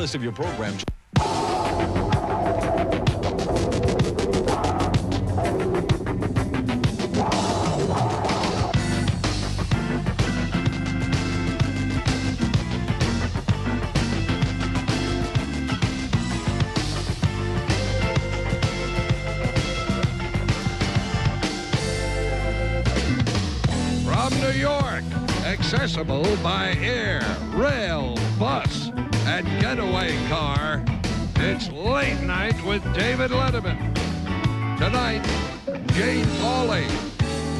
list of your programs. New York, accessible by air, rail, bus, and getaway car. It's Late Night with David Letterman. Tonight, Jane Pauley,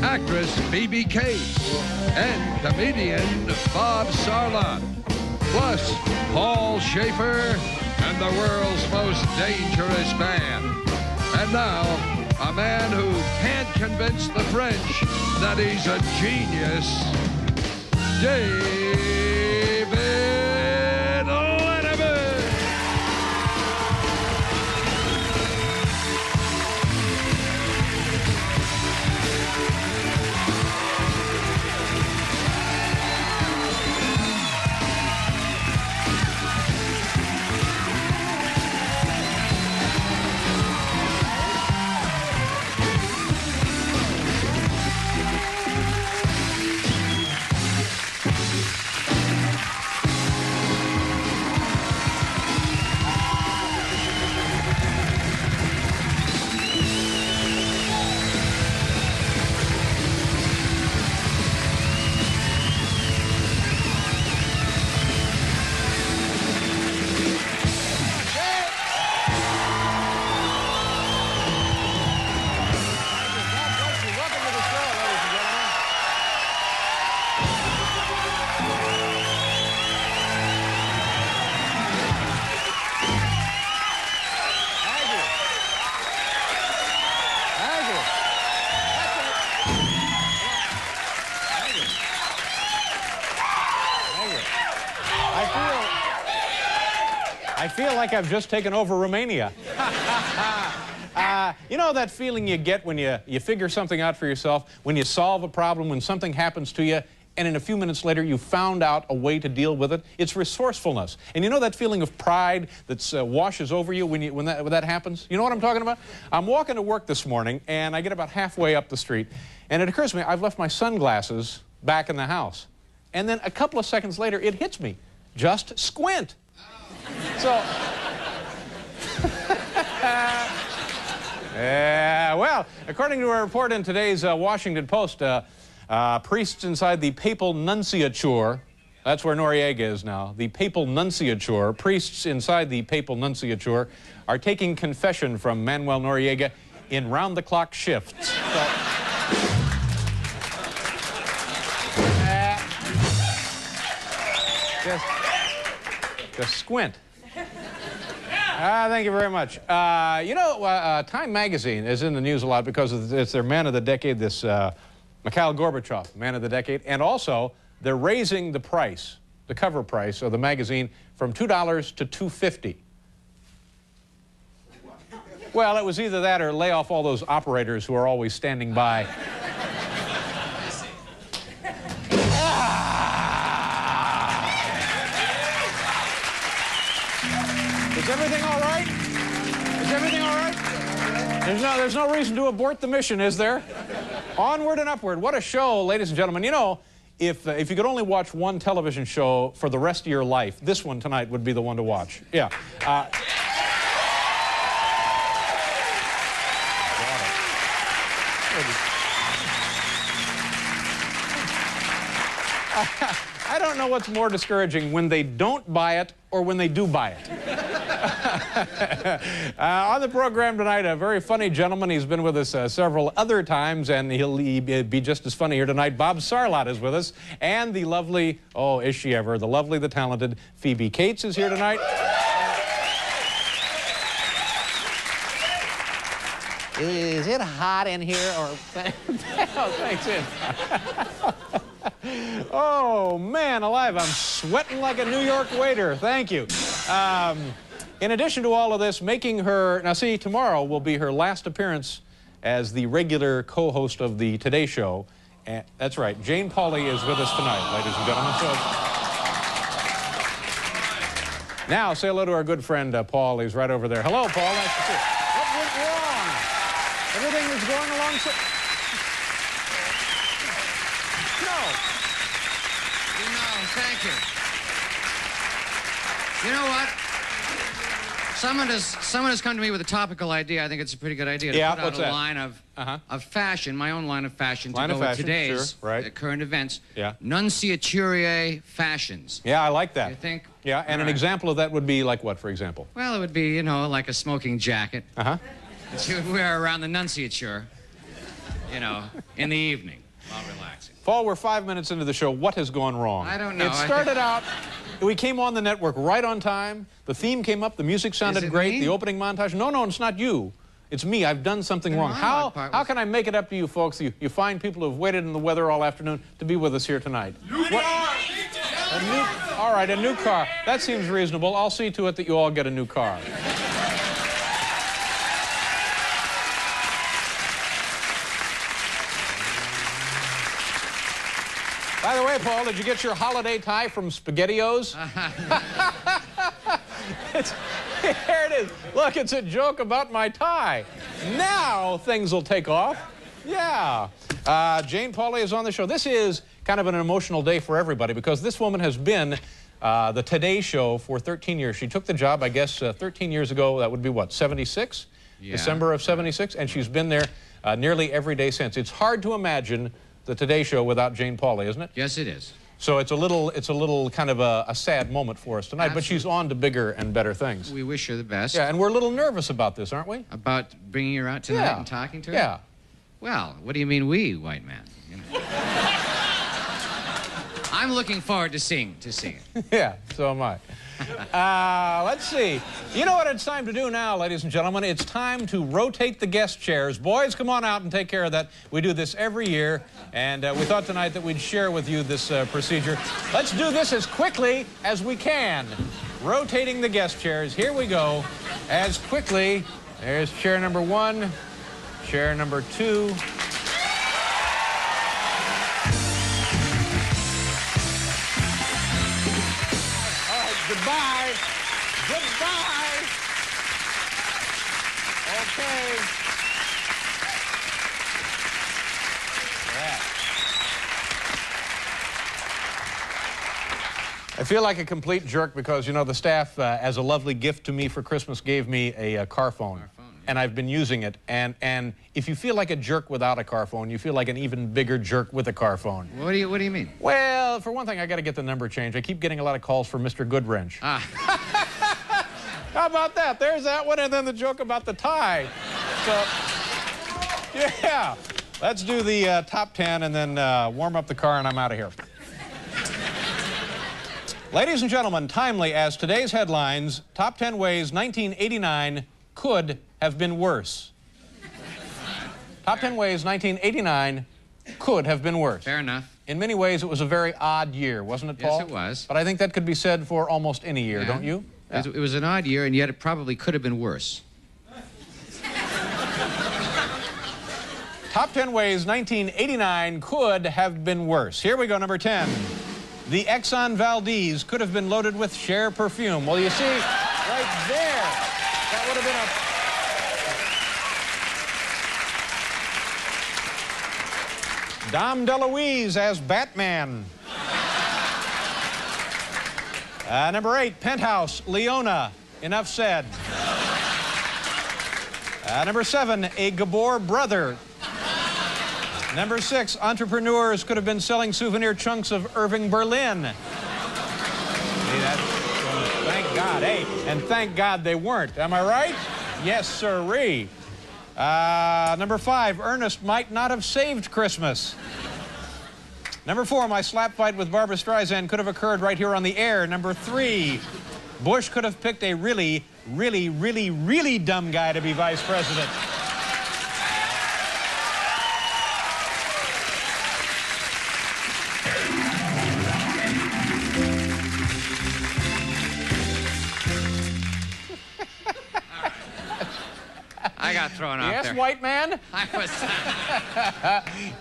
actress Phoebe Cates, and comedian Bob Sarlatte, plus Paul Schaefer and the world's most dangerous man. And now, a man who can't convince the French that he's a genius, David Letterman. I feel like I've just taken over Romania. You know that feeling you get when you figure something out for yourself, when you solve a problem, when something happens to you, and in a few minutes later you found out a way to deal with it? It's resourcefulness. And you know that feeling of pride that washes over you when that happens? You know what I'm talking about? I'm walking to work this morning, and I get about halfway up the street, and it occurs to me I've left my sunglasses back in the house. And then a couple of seconds later, it hits me. Just squint. So, well, according to a report in today's Washington Post, priests inside the papal nunciature, that's where Noriega is now, the papal nunciature, priests inside the papal nunciature are taking confession from Manuel Noriega in round-the-clock shifts. So, just squint. Thank you very much. You know, Time Magazine is in the news a lot because it's their Man of the Decade, this Mikhail Gorbachev, Man of the Decade, and also they're raising the price, the cover price of the magazine from $2 to $2.50. Well, it was either that or lay off all those operators who are always standing by. Is everything all right? Is everything all right? There's no reason to abort the mission, is there? Onward and upward. What a show, ladies and gentlemen. You know, if you could only watch one television show for the rest of your life, this one tonight would be the one to watch. Yeah. I don't know what's more discouraging, when they don't buy it or when they do buy it. On the program tonight, a very funny gentleman. He's been with us several other times, and he'll be just as funny here tonight. Bob Sarlatte is with us, and the lovely, oh, is she ever, the lovely, the talented Phoebe Cates is here tonight. Is it hot in here? Or oh, thanks. Oh, man alive, I'm sweating like a New York waiter. Thank you. In addition to all of this, making her... Now, see, tomorrow will be her last appearance as the regular co-host of the Today Show. And that's right, Jane Pauley is with us tonight, ladies and gentlemen. So, Now, say hello to our good friend, Paul. He's right over there. Hello, Paul. Nice to see you. What went wrong? Everything was going along so... No. Thank you. You know what? Someone has come to me with a topical idea. I think it's a pretty good idea to put out a line of fashion, my own line of fashion, to go with today's current events. Yeah. Nunciaturiae fashions. Yeah, I like that. You think? Yeah, and an example of that would be like what, for example? Well, it would be, you know, like a smoking jacket that you would wear around the nunciature, you know, in the evening while relaxing. Paul, we're 5 minutes into the show. What has gone wrong? I don't know. It started out, we came on the network right on time. The theme came up. The music sounded great. Me? The opening montage. No, it's not you. It's me. I've done something wrong. How can I make it up to you folks? You find people who have waited in the weather all afternoon to be with us here tonight. All right, a new car. That seems reasonable. I'll see to it that you all get a new car. By the way, Paul, did you get your holiday tie from SpaghettiOs? Here it is. Look, it's a joke about my tie. Now things will take off. Yeah. Jane Pauley is on the show. This is kind of an emotional day for everybody because this woman has been the Today Show for 13 years. She took the job, I guess, 13 years ago. That would be what, 76? Yeah. December of 76? And she's been there nearly every day since. It's hard to imagine the Today Show without Jane Pauley, isn't it? Yes, it is. So it's a little kind of a sad moment for us tonight, but she's on to bigger and better things. We wish her the best. Yeah, and we're a little nervous about this, aren't we? About bringing her out tonight and talking to her? Yeah. Well, what do you mean we, white man? You know. I'm looking forward to seeing it. Yeah, so am I. Let's see. You know what it's time to do now, ladies and gentlemen? It's time to rotate the guest chairs. Boys, come on out and take care of that. We do this every year, and we thought tonight that we'd share with you this procedure. Let's do this as quickly as we can. Rotating the guest chairs. Here we go. As quickly. There's chair number 1, chair number 2. Goodbye. Goodbye. Okay. Yeah. I feel like a complete jerk because, you know, the staff, as a lovely gift to me for Christmas, gave me a car phone. And I've been using it. And if you feel like a jerk without a car phone, you feel like an even bigger jerk with a car phone. What do you mean? Well, for one thing, I got to get the number changed. I keep getting a lot of calls for Mr. Goodwrench. How about that? There's that one, and then the joke about the tie. So, yeah. Let's do the top 10 and then warm up the car, and I'm out of here. Ladies and gentlemen, timely as today's headlines, top 10 ways 1989 could have been worse. Top 10 ways 1989 could have been worse. Fair enough. In many ways, it was a very odd year, wasn't it, Paul? Yes, it was. But I think that could be said for almost any year, don't you? Yeah. It was an odd year, and yet it probably could have been worse. Top 10 ways 1989 could have been worse. Here we go, number 10. The Exxon Valdez could have been loaded with Cher perfume. Well, you see, right there, that would have been a... Dom DeLuise as Batman. Number 8, Penthouse, Leona. Enough said. Number 7, a Gabor brother. Number 6, entrepreneurs could have been selling souvenir chunks of Irving Berlin. See, thank God. Hey, and thank God they weren't. Am I right? Yes, sirree. Number 5, Ernest might not have saved Christmas. Number 4, my slap fight with Barbra Streisand could have occurred right here on the air. Number 3, Bush could have picked a really, really, really, really dumb guy to be vice president. I got thrown off there. Yes, white man? I was...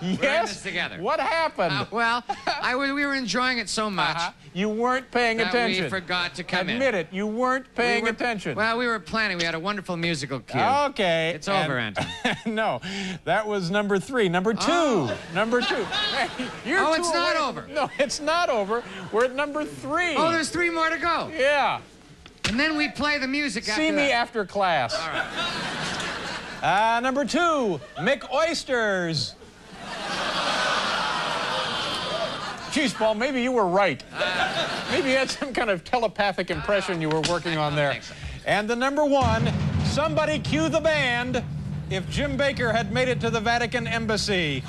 Yes? We're in this together. What happened? We were enjoying it so much You weren't paying attention. We forgot to come in. Admit it. You weren't paying attention. Well, we were planning. We had a wonderful musical cue. Okay. It's over, Anton. No, that was number 3. Number 2. Oh. Number 2. Oh, it's not over. No, it's not over. We're at number 3. Oh, there's 3 more to go. Yeah. And then we play the music after that. See me after class. All right. Number 2, McOysters. Geez, Paul, maybe you were right. Maybe you had some kind of telepathic impression you were working on there. So. And the number 1, somebody cue the band if Jim Baker had made it to the Vatican Embassy.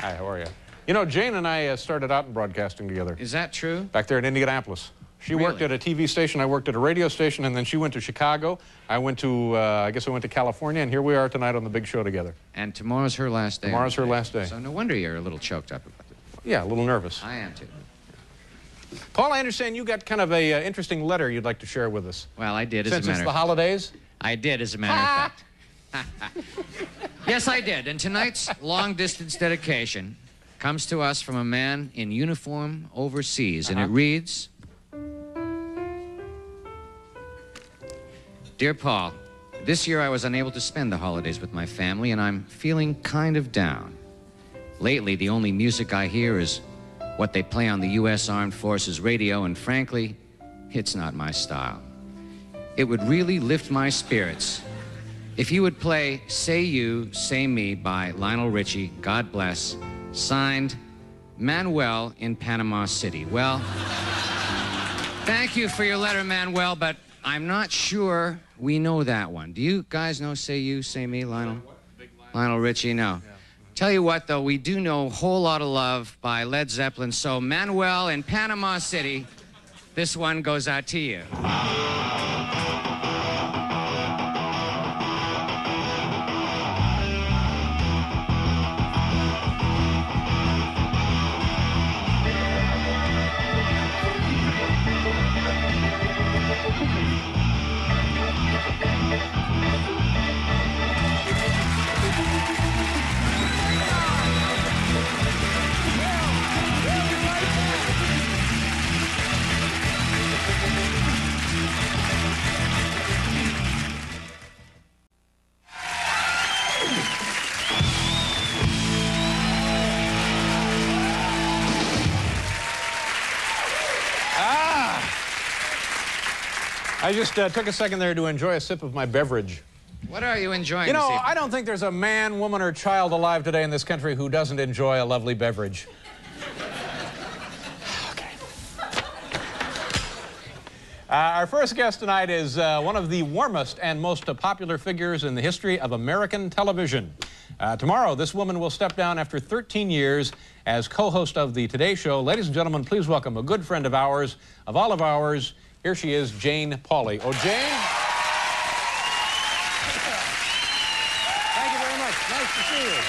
Hi, how are you? You know, Jane and I started out in broadcasting together. Is that true? Back there in Indianapolis. She worked at a TV station, I worked at a radio station, and then she went to Chicago. I went to, I guess I went to California, and here we are tonight on the big show together. And tomorrow's her last day. Tomorrow's her last day. So no wonder you're a little choked up about it. Yeah, a little nervous. I am too. Paul, I understand you got kind of a interesting letter you'd like to share with us. Well, I did, as a matter of fact. Since it's the holidays? I did, as a matter of fact. Yes, I did. And tonight's long-distance dedication comes to us from a man in uniform overseas, and it reads, Dear Paul, this year I was unable to spend the holidays with my family, and I'm feeling kind of down. Lately, the only music I hear is what they play on the U.S. Armed Forces radio, and frankly, it's not my style. It would really lift my spirits if you would play Say You, Say Me by Lionel Richie, God bless, signed, Manuel in Panama City. Well, thank you for your letter, Manuel, but I'm not sure we know that one. Do you guys know Say You, Say Me, Lionel? Lionel Richie? No. Yeah. Tell you what, though, we do know Whole Lotta Love by Led Zeppelin, so Manuel in Panama City, this one goes out to you. I just took a second there to enjoy a sip of my beverage. What are you enjoying? You know, I don't think there's a man, woman, or child alive today in this country who doesn't enjoy a lovely beverage. Okay. Our first guest tonight is one of the warmest and most popular figures in the history of American television. Tomorrow, this woman will step down after 13 years as co-host of the Today Show. Ladies and gentlemen, please welcome a good friend of ours, of all of ours. Here she is, Jane Pauley. Oh, Jane? Thank you very much. Nice to see you.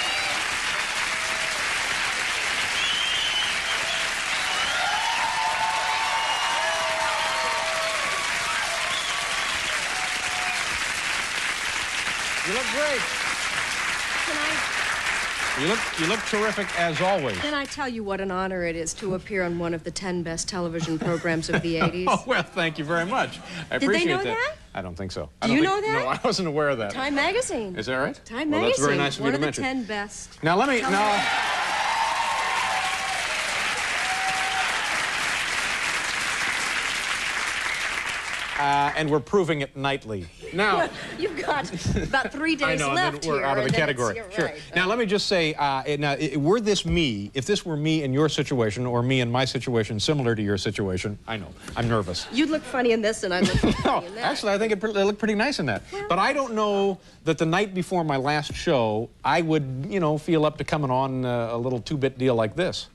You look great. You look terrific as always. Can I tell you what an honor it is to appear on one of the 10 best television programs of the 80s? Oh, well, thank you very much. I appreciate that. Did they know that? I don't think so. Do you know that? No, I wasn't aware of that. Time Magazine. Is that right? Time Well, Magazine. that's very nice of you to mention. One of the 10 best. Now, let me... and we're proving it nightly. Now, you've got about 3 days left we're here. out of the category. Sure. Right. Now, let me just say, were this me, if this were me in your situation, or me in my situation, similar to your situation, I know, I'm nervous. You'd look funny in this, and I'd look funny in that. Actually, I think it looked pretty nice in that. Well, but I don't know that the night before my last show, I would, feel up to coming on a little two-bit deal like this.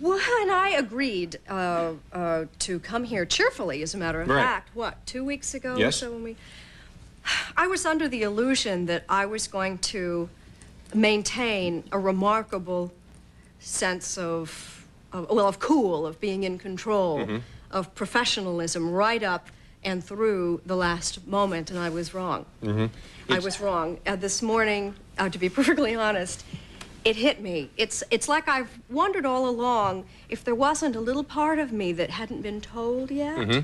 Well, and I agreed to come here cheerfully, as a matter of fact. What, 2 weeks ago? Yes. Or so when I was under the illusion that I was going to maintain a remarkable sense of cool, of being in control, of professionalism right up and through the last moment, and I was wrong. I was wrong. This morning, to be perfectly honest, it hit me. It's like I've wondered all along if there wasn't a little part of me that hadn't been told yet.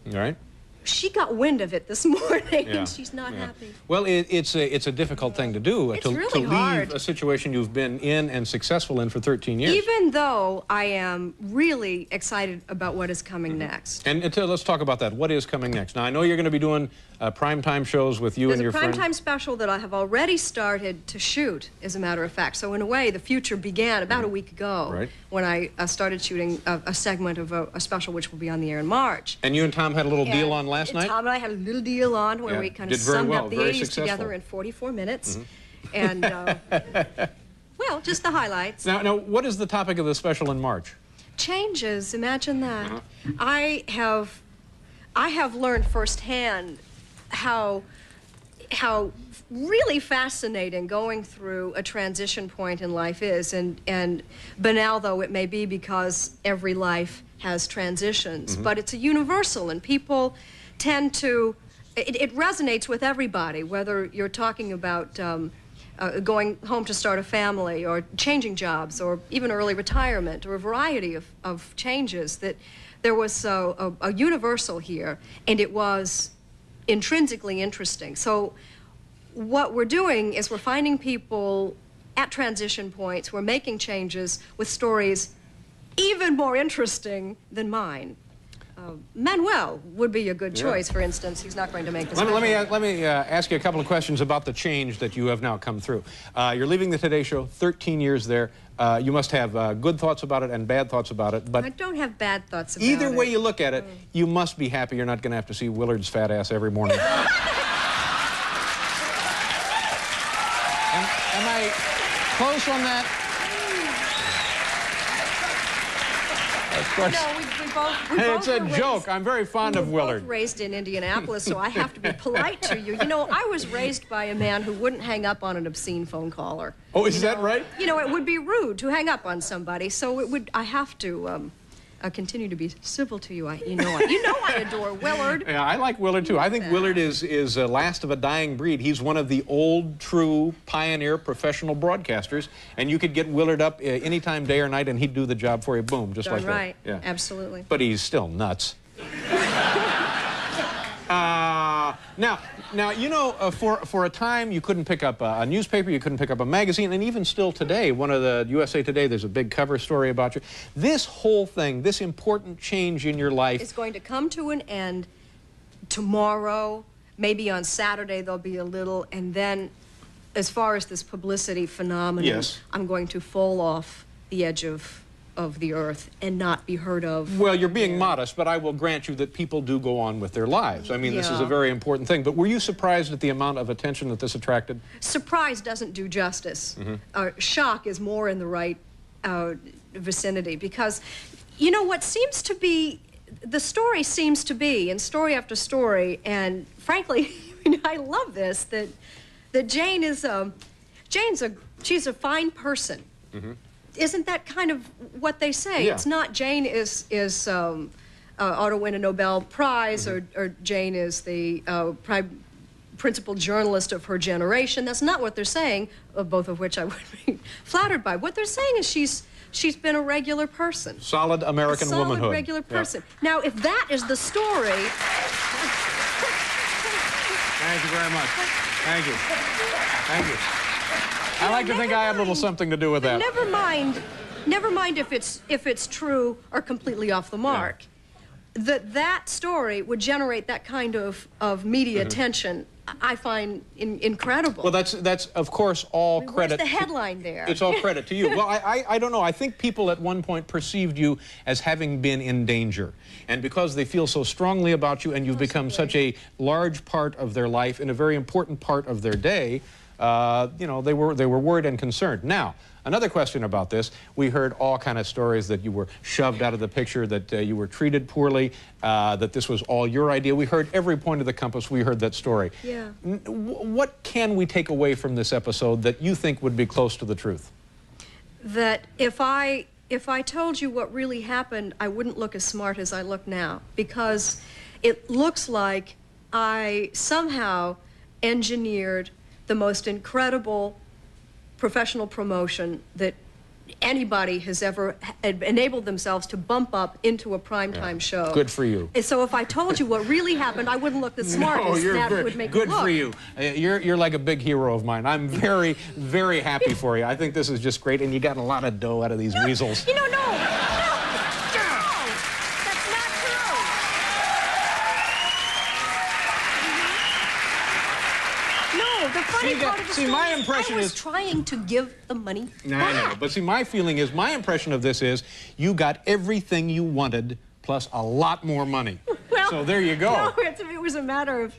Right. She got wind of it this morning, and she's not happy. Well, it's a difficult thing to do, It's to really leave hard. a situation you've been in and successful in for 13 years. Even though I am really excited about what is coming next. And let's talk about that. What is coming next? Now, I know you're going to be doing primetime shows with you and your friend. There's a primetime special that I have already started to shoot, as a matter of fact. So in a way, the future began about a week ago when I started shooting a segment of a special which will be on the air in March. And you and Tom had a little deal on last night? Tom and I had a little deal on where we kind of summed up the 80s together in 44 minutes. And, well, just the highlights. Now, what is the topic of the special in March? Changes, imagine that. I have learned firsthand how really fascinating going through a transition point in life is, and banal though it may be because every life has transitions, but it's a universal, and people tend to, it resonates with everybody, whether you're talking about going home to start a family, or changing jobs, or even early retirement, or a variety of changes. That there was a universal here, and it was intrinsically interesting. So what we're doing is we're finding people at transition points, we're making changes with stories even more interesting than mine. Manuel would be a good choice, for instance. He's not going to make this. Let me ask you a couple of questions about the change that you have now come through. You're leaving the Today Show, 13 years there. You must have good thoughts about it and bad thoughts about it. But I don't have bad thoughts about it. Either way you look at it, you must be happy you're not going to have to see Willard's fat ass every morning. Am I close on that? Of course. No, we both It's a were joke. raised, I'm very fond of Willard. Both raised in Indianapolis, so I have to be polite to you. You know, I was raised by a man who wouldn't hang up on an obscene phone caller. Oh, is that right? You know, it would be rude to hang up on somebody, so it would. I have to continue to be civil to you. You know I adore Willard. Yeah, I like Willard too. I think Willard is last of a dying breed. He's one of the old, true, pioneer professional broadcasters, and you could get Willard up anytime, day or night, and he'd do the job for you. Boom, just like that. Right. Yeah. Absolutely. But he's still nuts. Now, you know, for a time you couldn't pick up a newspaper, you couldn't pick up a magazine, and even still today, one of the USA Today, there's a big cover story about you. This whole thing, this important change in your life, is going to come to an end tomorrow. Maybe on Saturday there'll be a little, and then as far as this publicity phenomenon, I'm going to fall off the edge of the earth and not be heard of. Well, you're being modest, but I will grant you that people do go on with their lives. I mean, this is a very important thing. But were you surprised at the amount of attention that this attracted? Surprise doesn't do justice. Shock is more in the right vicinity, because, you know, what seems to be, the story seems to be, and story after story, and frankly, I love this, that Jane is she's a fine person. Isn't that kind of what they say? It's not Jane ought to win a Nobel Prize, or Jane is the principal journalist of her generation. That's not what they're saying, both of which I would be flattered by. What they're saying is she's been a regular person. Solid American womanhood. Solid regular person. Now, if that is the story... Thank you very much. Thank you. Thank you. I like to think I had a little something to do with that. Never mind if it's true or completely off the mark. That story would generate that kind of media attention, I find incredible. Well, that's of course all credit. Where's the headline there? It's all credit to you. Well, I don't know. I think people at one point perceived you as having been in danger, and because they feel so strongly about you, and you've become such a large part of their life and a very important part of their day, you know, they were worried and concerned. Now, another question about this, we heard all kind of stories that you were shoved out of the picture, that you were treated poorly, that this was all your idea. We heard every point of the compass. We heard that story. Yeah. What can we take away from this episode that you think would be close to the truth? That if I told you what really happened, I wouldn't look as smart as I look now, because it looks like I somehow engineered the most incredible professional promotion that anybody has ever enabled themselves to bump up into a primetime show. Good for you. And so if I told you what really happened, I wouldn't look the smartest. That would make good me look. for you. You're like a big hero of mine. I'm very, very happy for you. I think this is just great, and you got a lot of dough out of these weasels. You know, no, that's not true. No, the funny part of the story my is impression I was is trying to give the money No, back. I know, but see, my feeling is, my impression of this is, you got everything you wanted, plus a lot more money. Well, so there you go. No, it was a matter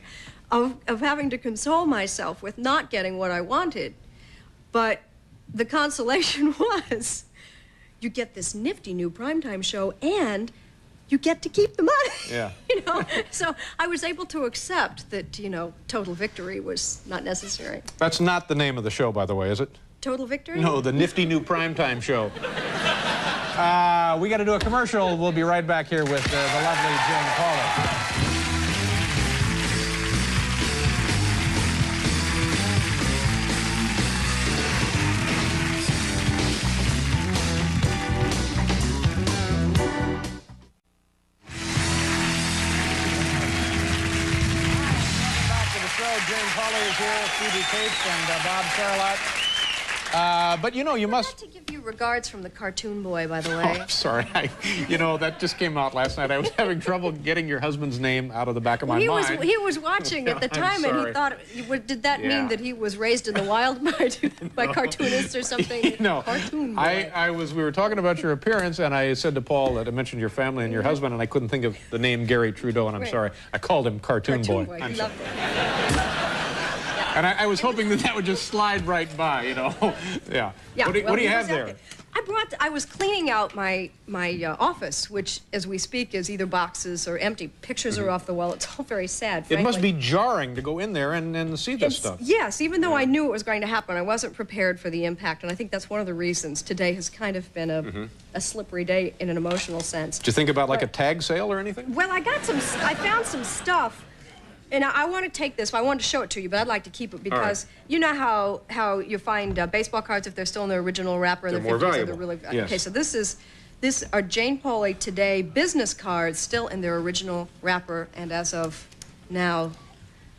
of having to console myself with not getting what I wanted. But the consolation was, you get this nifty new primetime show, and you get to keep the money. Yeah. You know, so I was able to accept that, you know, total victory was not necessary. That's not the name of the show, by the way, is it? Total victory? No, the nifty new primetime show. We got to do a commercial. We'll be right back here with the lovely Jane Pauley. Jane Pauley is here, Phoebe Cates, and Bob Sarlatte. But you know, you must... I'd like to give you regards from the cartoon boy, by the way. Oh, I'm sorry. You know, that just came out last night. I was having trouble getting your husband's name out of the back of my mind. He was watching at the time, and he thought, did that mean that he was raised in the wild by cartoonists or something? No. Cartoon boy. We were talking about your appearance, and I said to Paul that I mentioned your family and your husband, and I couldn't think of the name Gary Trudeau, and I'm sorry. I called him Cartoon Boy. He loved it. And I was hoping that would just slide right by, you know. Yeah. What do you have there? I was cleaning out my office, which, as we speak, is either boxes or empty. Pictures are off the wall. It's all very sad, frankly. It must be jarring to go in there and see this stuff. Yes, even though I knew it was going to happen, I wasn't prepared for the impact, and I think that's one of the reasons today has kind of been a slippery day in an emotional sense. Did you think about like a tag sale or anything? Well, I found some stuff. And I want to take this. I wanted to show it to you, but I'd like to keep it because you know how you find baseball cards if they're still in their original wrapper in the 50s. Valuable. They're really Yes. Okay, so this are Jane Pauley Today business cards still in their original wrapper, and as of now,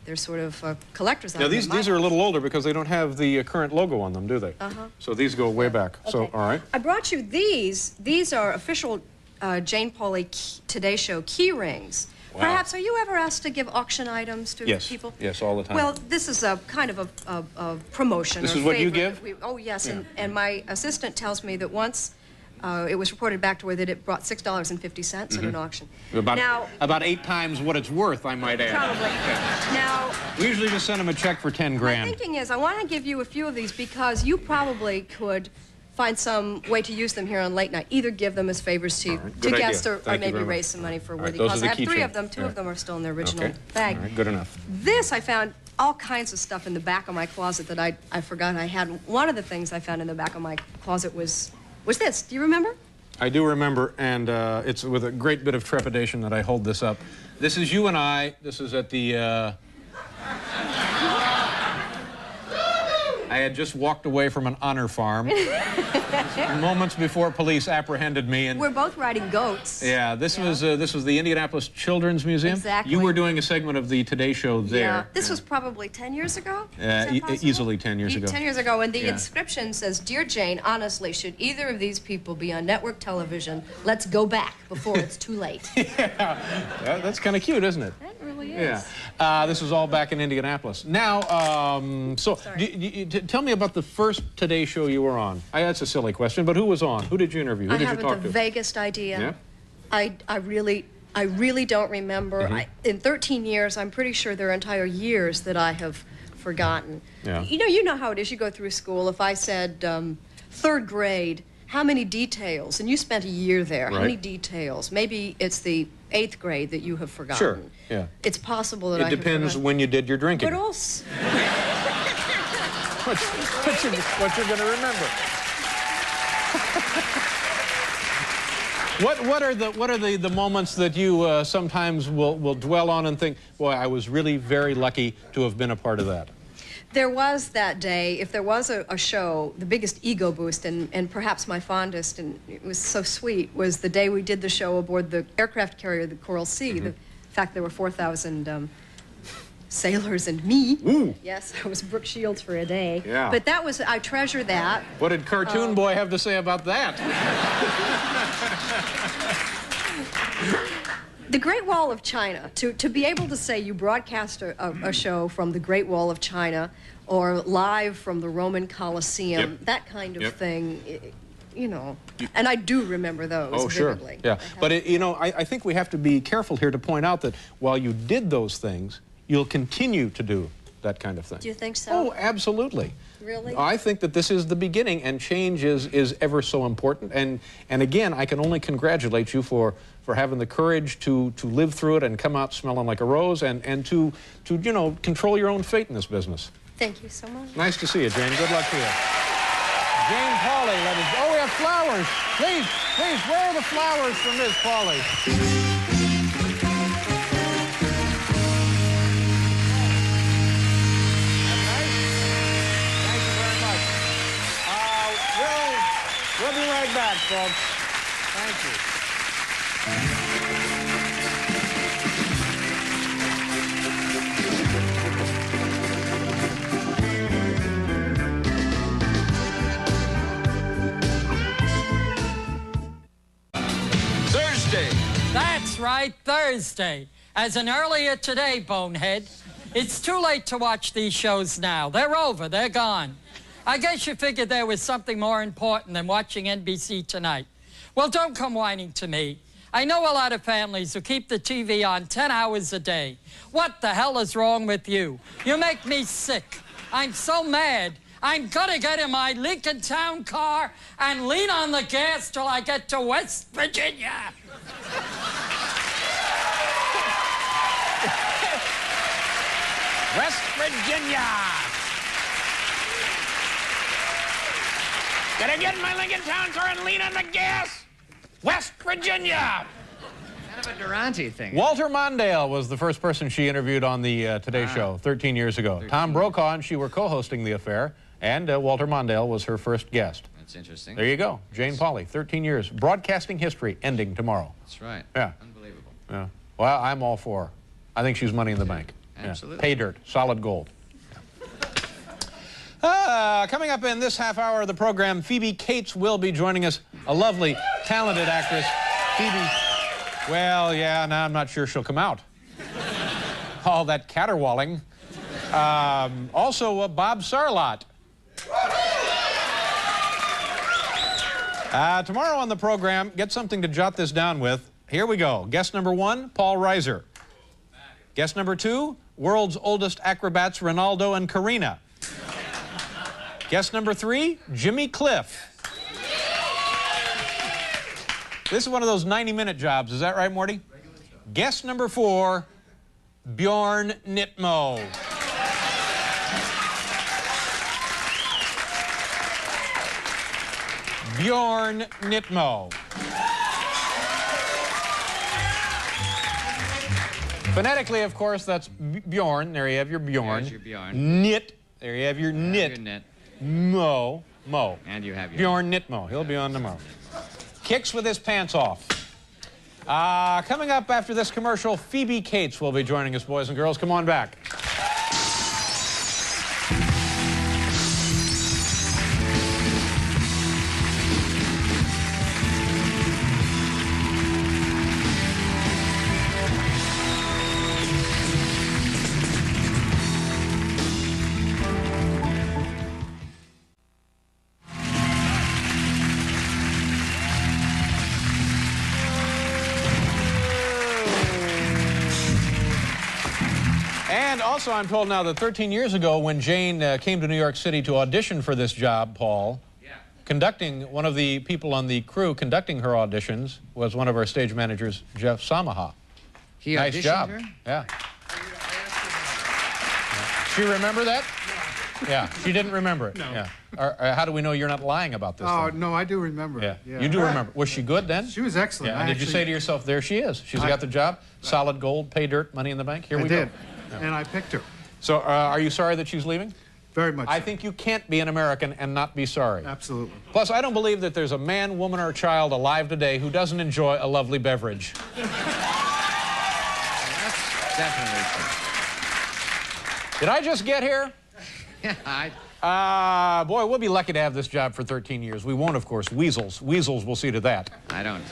they're sort of collector's Now items. these are a little older because they don't have the current logo on them, do they? So these go way back. Okay. So all right. I brought you these. These are official Jane Pauley Today Show key rings. Wow. Perhaps, are you ever asked to give auction items to people? Yes, all the time. Well, this is a kind of a promotion. This or is what you favor. give? Oh, yes, and my assistant tells me that once it was reported back to her that it brought $6.50 at an auction. About 8 times what it's worth, I might add. Probably. Now, we usually just send them a check for 10 my grand. thinking is I want to give you a few of these because you probably could find some way to use them here on Late Night. Either give them as favors to guests or maybe raise some money for Worthy Cause. I have 3 of them. 2 of them are still in their original bag. All right, good enough. This, I found all kinds of stuff in the back of my closet that I forgot I had. One of the things I found in the back of my closet was this. Do you remember? I do remember, and it's with a great bit of trepidation that I hold this up. This is you and I. This is at the... I had just walked away from an honor farm moments before police apprehended me. And we're both riding goats. Yeah, this was the Indianapolis Children's Museum. Exactly. You were doing a segment of the Today Show there. Yeah, this was probably 10 years ago. Easily 10 years ago. 10 years ago, and the inscription says, "Dear Jane, honestly, should either of these people be on network television, let's go back before it's too late." Yeah, that's kind of cute, isn't it? That really is. Yeah. This was all back in Indianapolis. Now, tell me about the first Today Show you were on. That's a silly question, but who was on? Who did you interview? Who did you talk to? I haven't the vaguest idea. Yeah? I really don't remember. In 13 years, I'm pretty sure there are entire years that I have forgotten. Yeah. You know how it is. You go through school. If I said third grade, how many details? And you spent a year there. How many details? Maybe it's the 8th grade that you have forgotten. Sure, yeah. It's possible that It depends when you did your drinking. But also... what you're going to remember. What are the moments that you sometimes will dwell on and think, boy, I was really very lucky to have been a part of that? There was that day, if there was a show, the biggest ego boost and perhaps my fondest, and it was so sweet, was the day we did the show aboard the aircraft carrier, the Coral Sea. The fact there were 4,000 sailors and me. Ooh. Yes, I was Brooke Shields for a day. Yeah. But that was, I treasure that. What did Cartoon Boy have to say about that? The Great Wall of China, to be able to say you broadcast a show from the Great Wall of China or live from the Roman Colosseum, that kind of thing, you know, and I do remember those vividly. Yeah, but I think we have to be careful here to point out that while you did those things, you'll continue to do that kind of thing. Do you think so? Oh, absolutely. Really? I think that this is the beginning, and change is ever so important. And again, I can only congratulate you for having the courage to live through it and come out smelling like a rose and to control your own fate in this business. Thank you so much. Nice to see you, Jane. Good luck to you. Jane Pauley, oh, we have flowers. Please, where are the flowers from Miss Pauley? We'll be right back, folks. Thank you. Thursday. That's right, Thursday. As in earlier today, Bonehead. It's too late to watch these shows now. They're over. They're gone. I guess you figured there was something more important than watching NBC Tonight. Well, don't come whining to me. I know a lot of families who keep the TV on 10 hours a day. What the hell is wrong with you? You make me sick. I'm so mad. I'm gonna get in my Lincoln Town car and lean on the gas till I get to West Virginia. West Virginia. Gonna get in my Lincoln Town car and lean on the gas? West Virginia! Kind of a Durante thing. Walter Mondale was the first person she interviewed on the Today Show 13 years ago. Tom Brokaw and she were co-hosting the affair, and Walter Mondale was her first guest. That's interesting. There you go. Jane Pauley, 13 years. Broadcasting history ending tomorrow. That's right. Yeah. Unbelievable. Yeah. Well, I'm all for her. I think she's money in the bank. Absolutely. Yeah. Pay dirt, solid gold. Coming up in this half hour of the program, Phoebe Cates will be joining us, a lovely, talented actress. Phoebe, well, yeah, now I'm not sure she'll come out. All that caterwauling. Also, Bob Sarlatte. Tomorrow on the program, get something to jot this down with. Here we go. Guest number 1, Paul Reiser. Guest number 2, world's oldest acrobats, Ronaldo and Karina. Guest number 3, Jimmy Cliff. This is one of those 90-minute jobs. Is that right, Morty? Guest number 4, Bjorn Nitmo. Bjorn Nitmo. Phonetically, of course, that's Bjorn. There you have your Bjorn. There's your Bjorn. Knit. There you have your knit. Your knit. Mo. And you have your... Bjorn Nitmo. He'll be on tomorrow. Kicks with his pants off. Coming up after this commercial, Phoebe Cates will be joining us, boys and girls. Come on back. And also, I'm told now that 13 years ago, when Jane came to New York City to audition for this job, Paul, one of the people on the crew conducting her auditions was one of our stage managers, Jeff Samaha. He nice auditioned job. her? Yeah. She remember that? Yeah, she didn't remember it. No. Yeah. How do we know you're not lying about this? Oh, thing? no, I do remember. Yeah. Yeah. You do remember. Was she good then? She was excellent. Yeah. And did you say to yourself, there she is. She's got the job. Solid gold, pay dirt, money in the bank. Here we go. I did. Yeah. And I picked her. So are you sorry that she's leaving? Very much. I think you can't be an American and not be sorry. Absolutely. Plus, I don't believe that there's a man, woman, or child alive today who doesn't enjoy a lovely beverage. That's definitely true. Did I just get here? Yeah, Boy, we'll be lucky to have this job for 13 years. We won't, of course. Weasels. Weasels will see to that. I don't.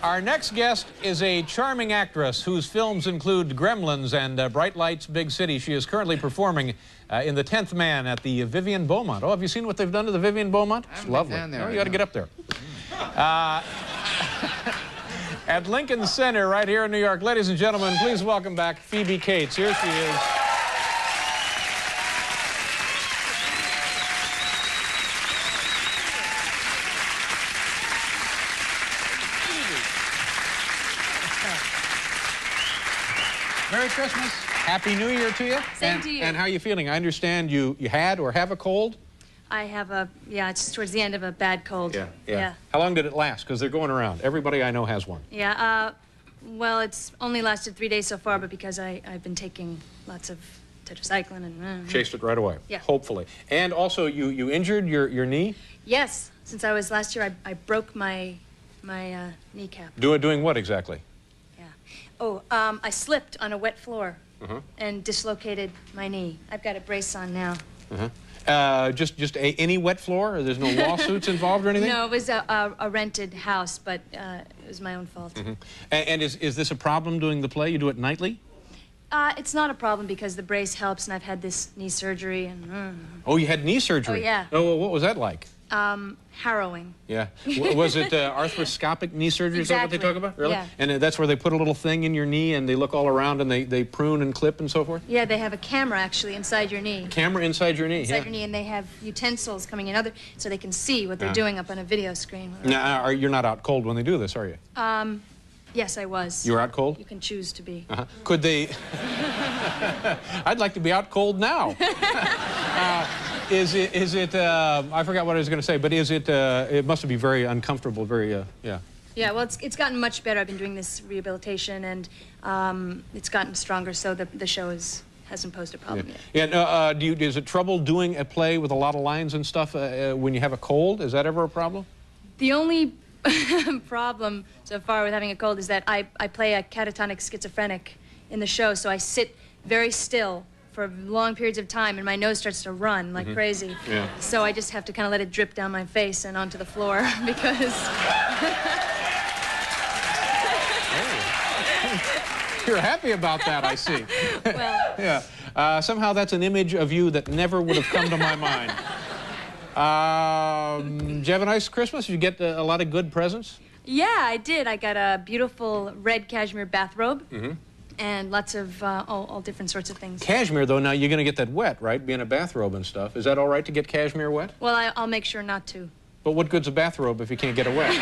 Our next guest is a charming actress whose films include Gremlins and Bright Lights, Big City. She is currently performing in The 10th Man at the Vivian Beaumont. Oh, have you seen what they've done to the Vivian Beaumont? It's lovely. Down there, Oh, you got to get up there. At Lincoln Center, right here in New York. Ladies and gentlemen, please welcome back Phoebe Cates. Here she is. Merry Christmas. Happy New Year to you. Same to you. And how are you feeling? I understand you had or have a cold? I have it's towards the end of a bad cold. Yeah. How long did it last? Because they're going around. Everybody I know has one. Yeah, well, it's only lasted 3 days so far, but because I've been taking lots of tetracycline and... Chased it right away. Yeah. Hopefully. And also, you injured your knee? Yes. Since I was last year, I broke my kneecap. Doing what exactly? Yeah. Oh, I slipped on a wet floor and dislocated my knee. I've got a brace on now. Just any wet floor? There's no lawsuits involved or anything? No, it was a rented house, but it was my own fault. And is this a problem doing the play? You do it nightly? It's not a problem because the brace helps, and I've had this knee surgery, and... Oh, you had knee surgery? Oh, yeah. Oh, well, what was that like? Harrowing. Yeah. Was it arthroscopic knee surgery? Is that what they talk about? Really? Yeah. And that's where they put a little thing in your knee and they look all around and they prune and clip and so forth? Yeah, they have a camera actually inside your knee. Camera inside your knee? Inside your knee, and they have utensils coming in so they can see what they're doing up on a video screen. Now, you're not out cold when they do this, are you? Yes, I was. You were out cold? You can choose to be. Could they... I'd like to be out cold now. Is it I forgot what I was going to say, but is it, it must be very uncomfortable, very, yeah. Yeah, well, it's gotten much better. I've been doing this rehabilitation, and it's gotten stronger, so the show hasn't posed a problem yet. Yeah, is it trouble doing a play with a lot of lines and stuff when you have a cold? Is that ever a problem? The only problem so far with having a cold is that I play a catatonic schizophrenic in the show, so I sit very still for long periods of time, and my nose starts to run like crazy. Yeah. So I just have to kind of let it drip down my face and onto the floor because... You're happy about that, I see. Well... Yeah. Somehow that's an image of you that never would have come to my mind. Did you have a nice Christmas? Did you get a lot of good presents? Yeah, I did. I got a beautiful red cashmere bathrobe. And lots of all different sorts of things. Cashmere, though, now you're going to get that wet, right? Being a bathrobe and stuff. Is that all right to get cashmere wet? Well, I'll make sure not to. But what good's a bathrobe if you can't get it wet?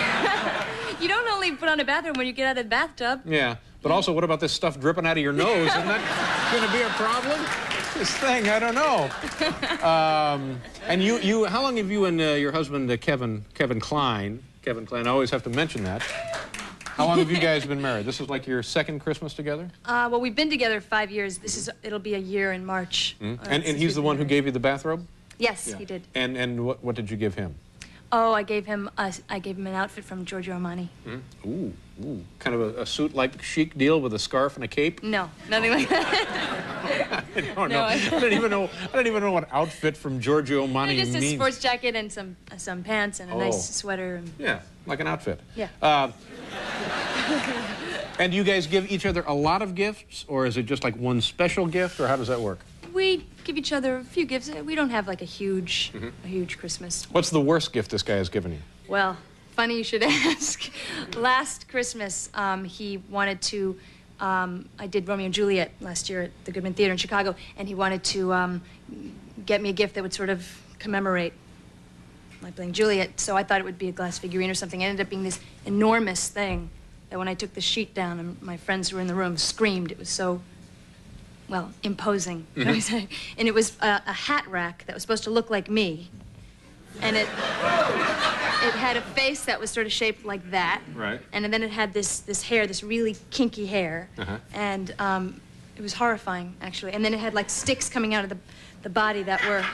You don't only put on a bathrobe when you get out of the bathtub. Yeah, but also what about this stuff dripping out of your nose? Isn't that going to be a problem? This thing, I don't know. And how long have you and your husband, Kevin Kline, I always have to mention that. How long have you guys been married? This is like your second Christmas together? Well, we've been together 5 years. It'll be a year in March. And he's the one who gave you the bathrobe? Yes, he did. And what did you give him? Oh, I gave him an outfit from Giorgio Armani. Ooh, kind of a suit-like chic deal with a scarf and a cape? No, nothing like that. I don't know. I don't even know what outfit from Giorgio Armani means. Just a sports jacket and some pants and a nice sweater. Yeah, like an outfit. Yeah. And do you guys give each other a lot of gifts, or is it just like one special gift, or how does that work? We give each other a few gifts. We don't have like a huge Christmas. What's the worst gift this guy has given you? Well, funny you should ask. Last Christmas, he wanted to I did Romeo and Juliet last year at the Goodman Theater in Chicago, and he wanted to get me a gift that would sort of commemorate my playing Juliet. So I thought it would be a glass figurine or something. It ended up being this enormous thing that when I took the sheet down and my friends who were in the room screamed. It was so, well, imposing. And it was a hat rack that was supposed to look like me. And it had a face that was sort of shaped like that. Right. And then it had this hair, this really kinky hair. And it was horrifying, actually. And then it had like sticks coming out of the body that were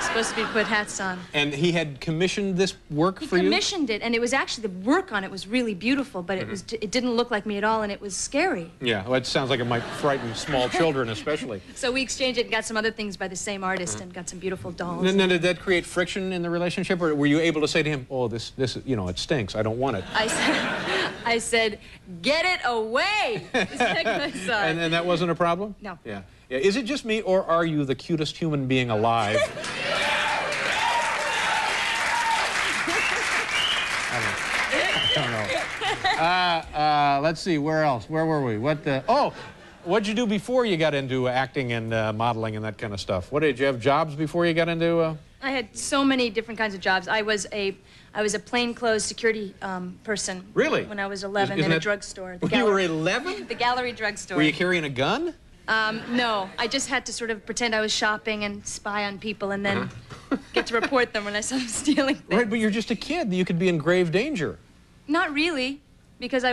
supposed to be put hats on. And he had commissioned this work for you? He commissioned it, and it was actually, the work on it was really beautiful, but it didn't look like me at all, and it was scary. Yeah, well, it sounds like it might frighten small children especially. So we exchanged it and got some other things by the same artist and got some beautiful dolls. Now, did that create friction in the relationship, or were you able to say to him, oh, this, you know, it stinks, I don't want it? I said, get it away! And that wasn't a problem? No. Yeah. Yeah. Is it just me, or are you the cutest human being alive? I don't know. Let's see, where else? Where were we? Oh, what'd you do before you got into acting and modeling and that kind of stuff? Did you have jobs before you got into... I had so many different kinds of jobs. I was a plainclothes security person. Really? When I was 11 in a drugstore. You were 11? The Gallery drugstore. Were you carrying a gun? No. I just had to sort of pretend I was shopping and spy on people and then get to report them when I saw them stealing things. Right, but you're just a kid. You could be in grave danger. Not really, because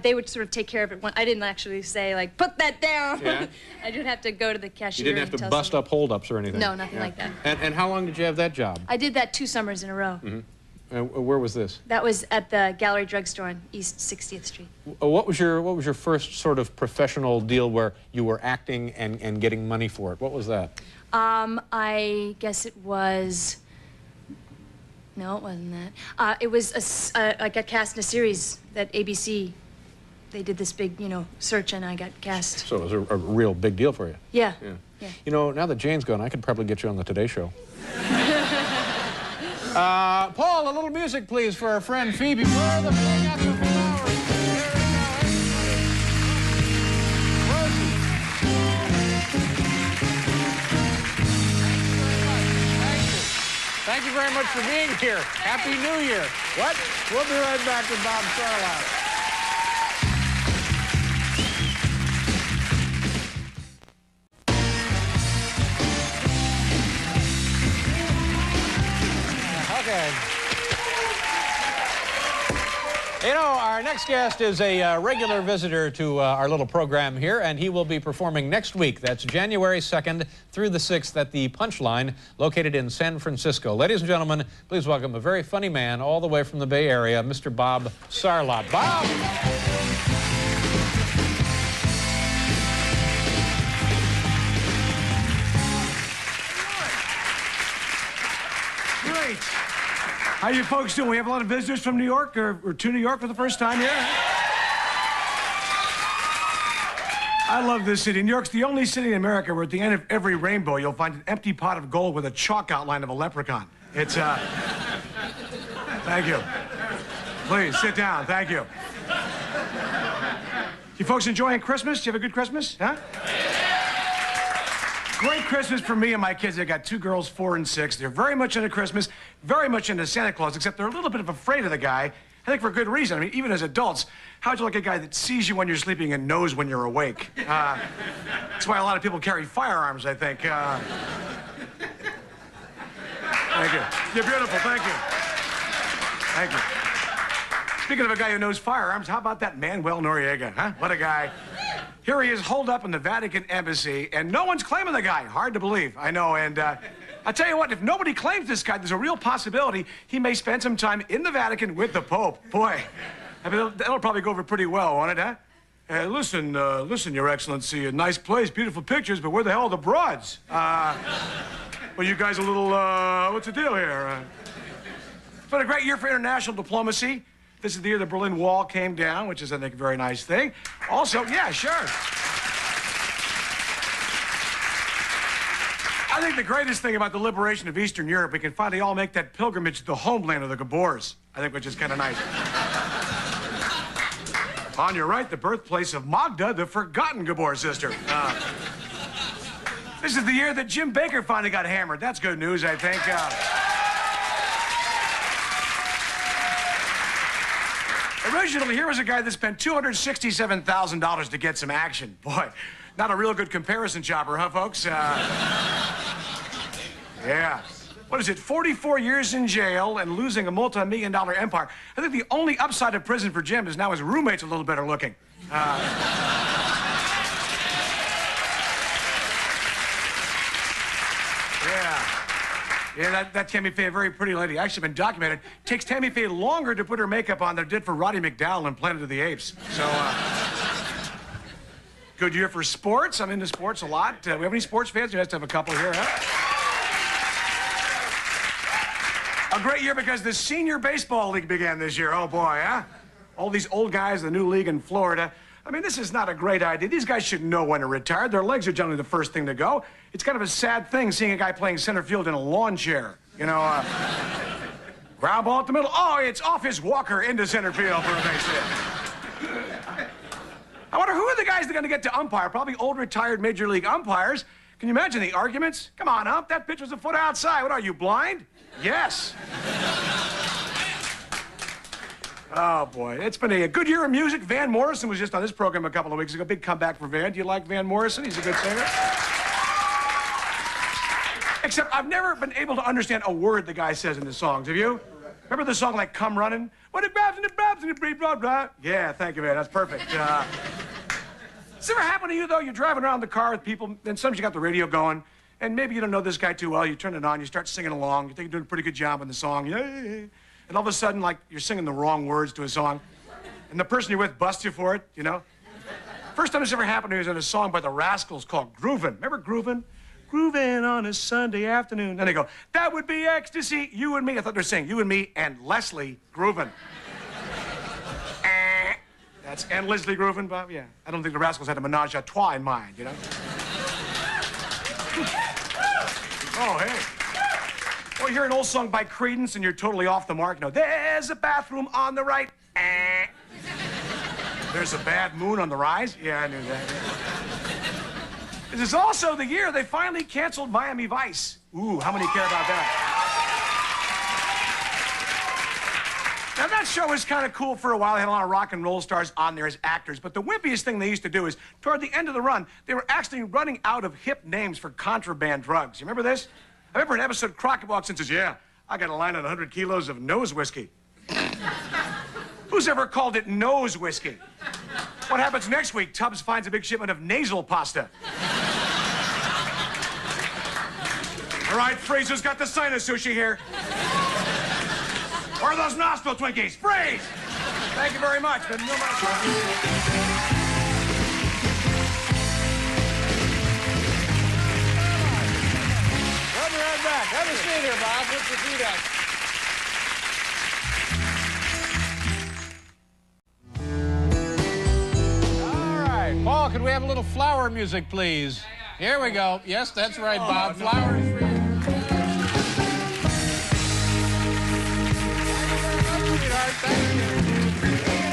they would sort of take care of it. I didn't actually say, like, put that down. Yeah. I did have to go to the cashier. You didn't have to bust up holdups or anything? No, nothing like that. And how long did you have that job? I did that 2 summers in a row. Where was this? That was at the Gallery drugstore on East 60th Street. What was your first sort of professional deal where you were acting and getting money for it? What was that? I guess it was... No, it wasn't that. It was I got cast in a series that ABC, they did this big, search, and I got cast. So it was a real big deal for you? Yeah. You know, now that Jane's gone, I could probably get you on the Today Show. Paul, a little music, please, for our friend Phoebe. Where the big apple flowers? Thank you very much for being here. Happy New Year. What? We'll be right back with Bob Sarlatte. Okay. You know, our next guest is a regular visitor to our little program here, and he will be performing next week. That's January 2nd through the 6th at the Punchline, located in San Francisco. Ladies and gentlemen, please welcome a very funny man all the way from the Bay Area, Mr. Bob Sarlatte. Bob! Great. How you folks doing? We have a lot of visitors from New York or to New York for the first time here. I love this city. New York's the only city in America where at the end of every rainbow you'll find an empty pot of gold with a chalk outline of a leprechaun. It's, Thank you. Please, sit down. Thank you. You folks enjoying Christmas? You have a good Christmas? Huh? Great Christmas for me and my kids. I got 2 girls, 4 and 6. They're very much into Christmas, very much into Santa Claus, except they're a little bit afraid of the guy. I think for good reason. I mean, even as adults, how'd you like a guy that sees you when you're sleeping and knows when you're awake? That's why a lot of people carry firearms, I think. Thank you. You're beautiful. Thank you. Thank you. Speaking of a guy who knows firearms, how about that Manuel Noriega, huh? What a guy. Here he is holed up in the Vatican embassy, and no one's claiming the guy. Hard to believe, I know. And I tell you what, if nobody claims this guy, there's a real possibility he may spend some time in the Vatican with the Pope. Boy, I mean, that'll probably go over pretty well, won't it, huh? Listen, Your Excellency, a nice place, beautiful pictures, but where the hell are the broads? Well, you guys a little, what's the deal here? It's been a great year for international diplomacy. This is the year the Berlin Wall came down, which is, I think, a very nice thing. Also, yeah, sure. I think the greatest thing about the liberation of Eastern Europe, we can finally all make that pilgrimage to the homeland of the Gabors. I think, which is kind of nice. On your right, the birthplace of Magda, the forgotten Gabor sister. This is the year that Jim Baker finally got hammered. That's good news, I think. Originally, here was a guy that spent $267,000 to get some action. Boy, not a real good comparison chopper, huh, folks? Yeah. What is it, 44 years in jail and losing a multi-million-dollar empire. I think the only upside of prison for Jim is now his roommate's a little better looking. Yeah, that Tammy Faye, a very pretty lady, actually been documented. Takes Tammy Faye longer to put her makeup on than it did for Roddy McDowell in Planet of the Apes. So, good year for sports. I'm into sports a lot. We have any sports fans? You guys have a couple here, huh? A great year because the Senior Baseball League began this year. Oh, boy, huh? All these old guys in the new league in Florida. I mean, this is not a great idea. These guys should know when to retire. Their legs are generally the first thing to go. It's kind of a sad thing seeing a guy playing center field in a lawn chair. You know, ground ball at the middle. Oh, it's off his walker into center field for a base hit. I wonder who are the guys that are going to get to umpire? Probably old retired major league umpires. Can you imagine the arguments? Come on, ump, that pitch was a foot outside. What are you, blind? Yes. Oh, boy. It's been a good year of music. Van Morrison was just on this program a couple of weeks ago. Big comeback for Van. Do you like Van Morrison? He's a good singer. Except I've never been able to understand a word the guy says in his songs. Have you? Remember the song like Come Running? What it grabs and it grabs and it breathes, blah, blah. Yeah, thank you, man. That's perfect. Does this ever happen to you, though? You're driving around the car with people, and sometimes you got the radio going, and maybe you don't know this guy too well. You turn it on, you start singing along. You think you're doing a pretty good job on the song. Yay. And all of a sudden, like, you're singing the wrong words to a song. And the person you're with busts you for it, you know? First time this ever happened to me was in a song by the Rascals called Groovin'. Remember Groovin'? Groovin' on a Sunday afternoon. Then they go, that would be ecstasy, you and me. I thought they were saying you and me and Leslie groovin'. That's and Leslie groovin', Bob? Yeah. I don't think the Rascals had a menage a trois in mind, you know? Oh, hey. Or you hear an old song by Creedence and you're totally off the mark. No, there's a bathroom on the right. There's a bad moon on the rise. Yeah, I knew that. This is also the year they finally canceled Miami Vice. Ooh, how many care about that? Now, that show was kind of cool for a while. They had a lot of rock and roll stars on there as actors. But the wimpiest thing they used to do is, toward the end of the run, they were actually running out of hip names for contraband drugs. You remember this? I remember an episode Crockett walks in and says, yeah, I got a line on 100 kilos of nose whiskey. Who's ever called it nose whiskey? What happens next week? Tubbs finds a big shipment of nasal pasta. All right, Fraser's got the sinus sushi here. Or those nostril Twinkies. Freeze! Thank you very much. Been numerous We'll be right back. Have a seat here, Bob. Put your feet up. All right. Paul, could we have a little flower music, please? Here we go. Yes, that's right, Bob. Flowers for you. Thank you.